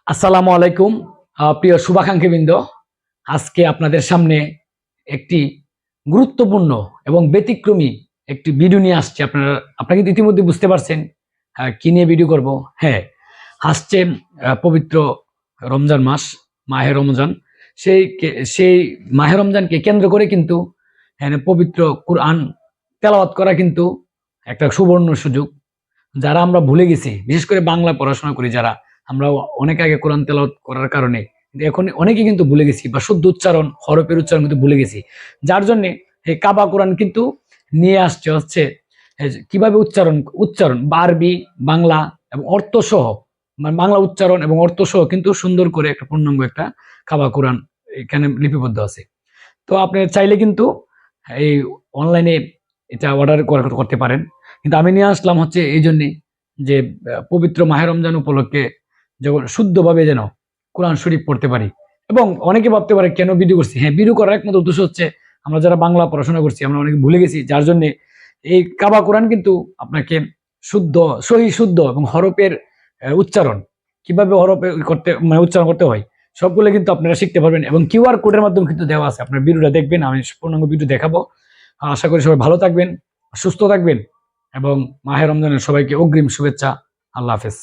আসসালামু আলাইকুম প্রিয় শুভাকাঙ্ক্ষীবৃন্দ। আজকে আপনাদের সামনে একটি গুরুত্বপূর্ণ এবং ব্যতিক্রমী একটি ভিডিও নিয়ে আসছি। আপনারা কিন্তু ইতিমধ্যে বুঝতে পারছেন কি নিয়ে ভিডিও করব। হ্যাঁ, আসছে পবিত্র রমজান মাস, মাহে রমজান। সেই মাহে রমজানকে কেন্দ্র করে কিন্তু পবিত্র কুরআন তেলাওয়াত করা কিন্তু একটা সুবর্ণ সুযোগ। যারা আমরা ভুলে গেছি, বিশেষ করে বাংলা পড়াশোনা করি যারা, আমরা অনেক আগে কোরআন তেলাওয়াত করার কারণে এখন অনেকে কিন্তু ভুলে গেছি, বা শুদ্ধ উচ্চারণ, হরফের উচ্চারণ কিন্তু ভুলে গেছি। যার জন্য এই কাবা কোরআন কিন্তু নিয়ে আসছে হচ্ছে কিভাবে উচ্চারণ উচ্চারণ আরবি, বাংলা এবং অর্থ সহ, মানে বাংলা উচ্চারণ এবং অর্থ সহ কিন্তু সুন্দর করে একটা পূর্ণাঙ্গ একটা কাবা কোরআন এখানে লিপিবদ্ধ আছে। তো আপনি চাইলে কিন্তু এই অনলাইনে এটা অর্ডার করতে পারেন। কিন্তু আমি নিয়ে আসলাম হচ্ছে এই জন্যে যে পবিত্র মাহে রমজান উপলক্ষে যখন শুদ্ধভাবে যেন কোরআন শরীফ পড়তে পারি। এবং অনেকে ভাবতে পারে কেন ভিডিও করছি। হ্যাঁ, ভিডিও করার একমাত্র উদ্দেশ্য হচ্ছে আমরা যারা বাংলা পড়াশোনা করছি আমরা অনেকে ভুলে গেছি, যার জন্য এই কাবা কোরআন কিন্তু আপনাকে শুদ্ধ, সহি শুদ্ধ এবং হরফের উচ্চারণ, কিভাবে হরফে করতে মানে উচ্চারণ করতে হয়, সবগুলো কিন্তু আপনারা শিখতে পারবেন। এবং কিউআর কোডের মাধ্যমে কিন্তু দেওয়া আছে। আপনার ভিডিওটা দেখবেন, আমি পূর্ণাঙ্গ ভিডিও দেখাবো। আশা করি সবাই ভালো থাকবেন, সুস্থ থাকবেন এবং মাহে রমজানের সবাইকে অগ্রিম শুভেচ্ছা। আল্লাহ হাফেজ।